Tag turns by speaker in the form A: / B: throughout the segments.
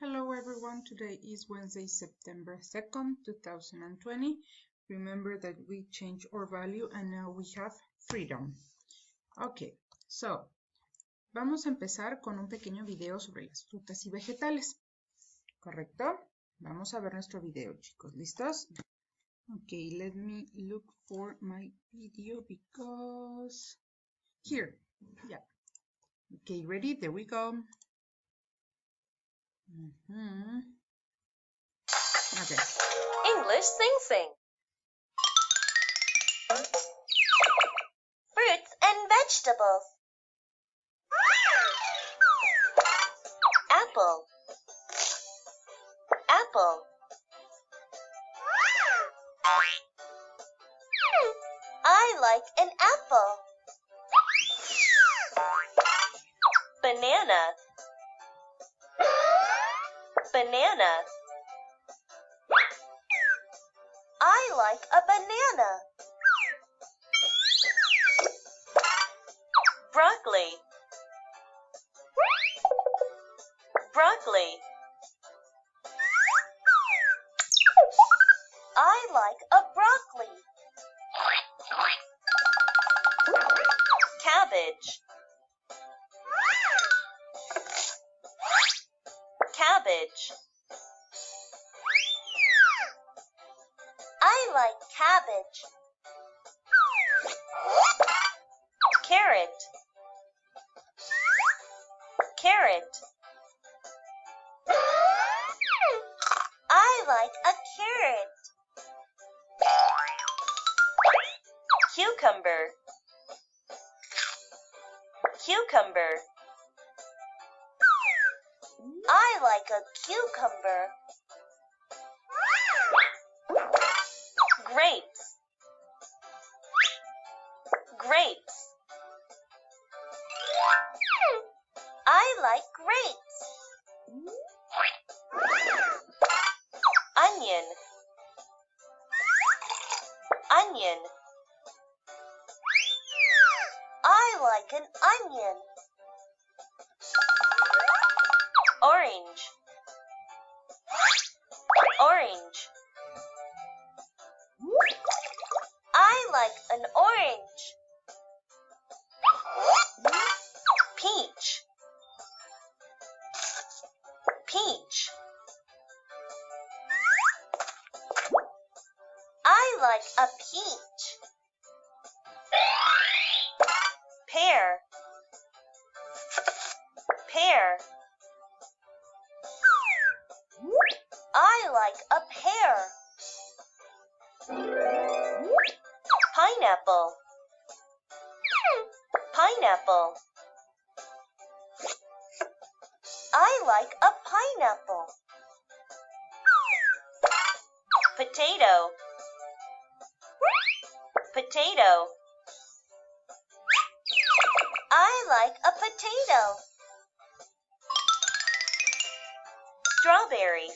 A: Hello everyone, today is Wednesday, September 2nd, 2020. Remember that we changed our value and now we have freedom. Okay, so vamos a empezar con un pequeño video sobre las frutas y vegetales. ¿Correcto? Vamos a ver nuestro video, chicos. ¿Listos? Okay, let me look for my video because here, yeah. Okay, ready? There we go. Okay.
B: English Sing. Fruits and vegetables. Apple. Apple. I like an apple. Banana. Banana. I like a banana. Broccoli. Broccoli. I like a broccoli. Cabbage. Cabbage. I like cabbage. Carrot. Carrot. I like a carrot. Cucumber. Cucumber. I like a cucumber. Grapes. Grapes. I like grapes. Onion. Onion. I like an onion. Orange. Orange. I like an orange. Peach. Peach. I like a peach. Pear. Pear. I like a pear. Pineapple. Pineapple. I like a pineapple. Potato. Potato. I like a potato. Strawberry.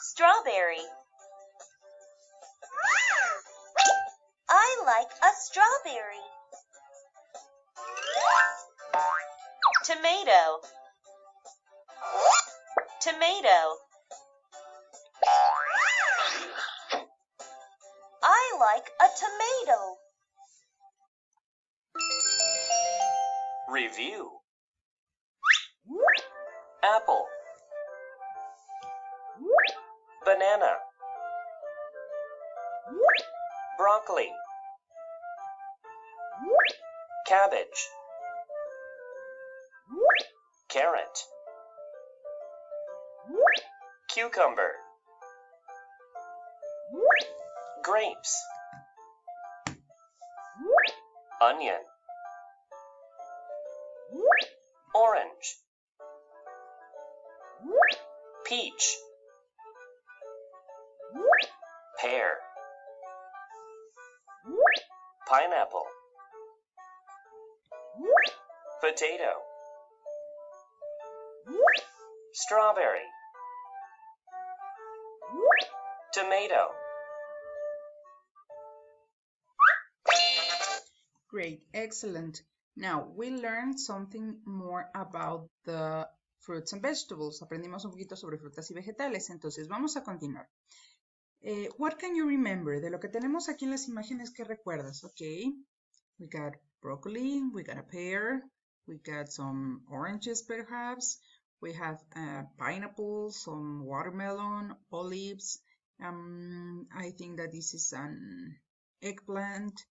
B: Strawberry. I like a strawberry. Tomato. Tomato. I like a tomato.
C: Review. Apple. Banana. Broccoli. Cabbage. Carrot. Cucumber. Grapes. Onion. Orange. Peach. Pear. Pineapple. Potato. Strawberry. Tomato.
A: Great, excellent. Now we learned something more about the fruits and vegetables. Aprendimos un poquito sobre frutas y vegetales. Entonces, vamos a continuar. What can you remember? De lo que tenemos aquí en las imágenes, ¿qué recuerdas? Okay. We got broccoli, we got a pear, we got some oranges perhaps, we have pineapples, some watermelon, olives. I think that this is an eggplant.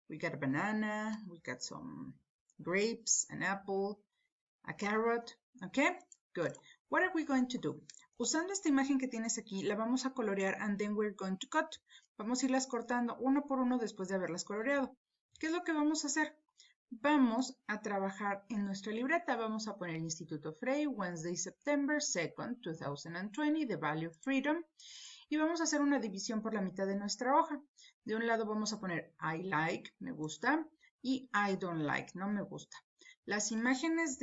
A: We got a banana, we got some grapes, an apple, a carrot. Okay, good. What are we going to do? Usando esta imagen que tienes aquí, la vamos a colorear and then we're going to cut. Vamos a irlas cortando uno por uno después de haberlas coloreado. ¿Qué es lo que vamos a hacer? Vamos a trabajar en nuestra libreta. Vamos a poner Instituto Frey, Wednesday, September 2nd, 2020, the value of freedom. Y vamos a hacer una división por la mitad de nuestra hoja. De un lado vamos a poner I like, me gusta, y I don't like, no me gusta. Las imágenes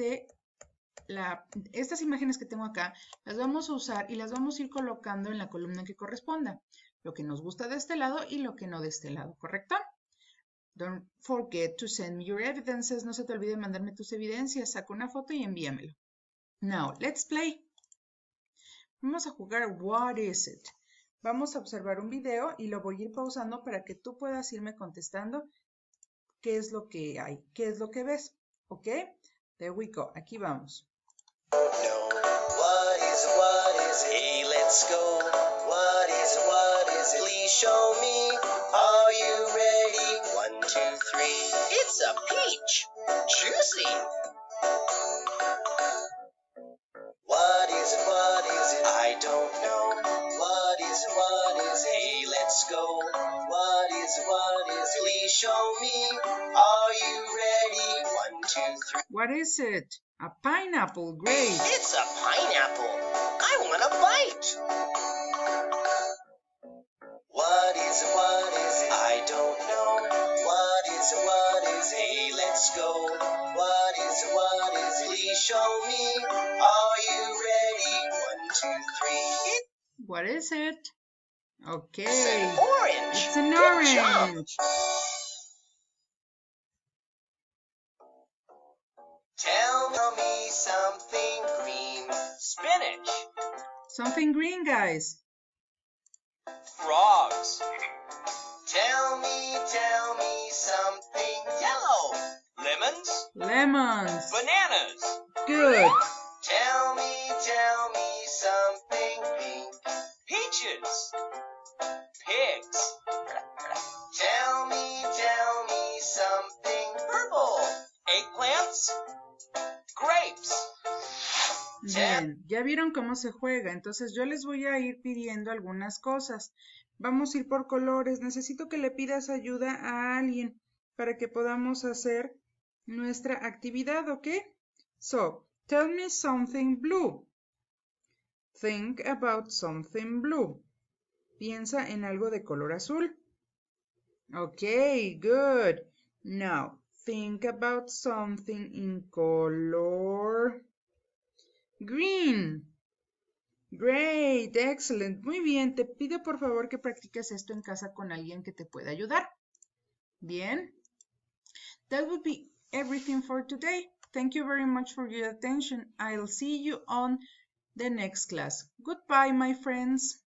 A: estas imágenes que tengo acá, las vamos a usar y las vamos a ir colocando en la columna que corresponda. Lo que nos gusta de este lado y lo que no de este lado, ¿correcto? Don't forget to send me your evidences. No se te olvide mandarme tus evidencias. Saca una foto y envíamelo. Now, let's play. Vamos a jugar What is it? Vamos a observar un video y lo voy a ir pausando para que tú puedas irme contestando qué es lo que hay, qué es lo que ves. ¿Ok? There we go. Aquí vamos.
D: No, what is it? Hey, let's go. What is it? Please show me. Are you ready? 1, 2, 3. It's a peach. Juicy. What is it? I don't know. What is it? Hey, let's go. What is it? Please show me. Are you ready? 1, 2, 3.
A: What is it? A pineapple. Great.
D: It's a pineapple. I want a bite. What is it? I don't know. What is it? Hey, let's go. What is it? Please show me. Are you ready? 1, 2, 3.
A: What is it? Okay.
D: It's an orange.
A: It's an
D: Good job.
A: orange.
D: Tell me something green.
C: Spinach.
A: Something green, guys.
C: Frogs.
D: Tell me something yellow.
C: Lemons.
A: Lemons.
C: Bananas.
A: Good.
D: Tell me something pink.
C: Peaches. Pigs.
D: Tell me something purple.
C: Eggplants. Grapes.
A: Bien, ya vieron cómo se juega, entonces yo les voy a ir pidiendo algunas cosas. Vamos a ir por colores. Necesito que le pidas ayuda a alguien para que podamos hacer nuestra actividad, ¿ok? So, tell me something blue. Think about something blue. Piensa en algo de color azul. Okay, good. Now, think about something in color green. Great, excellent. Muy bien, te pido por favor que practiques esto en casa con alguien que te pueda ayudar. Bien. That would be everything for today. Thank you very much for your attention. I'll see you on the next class. Goodbye, my friends.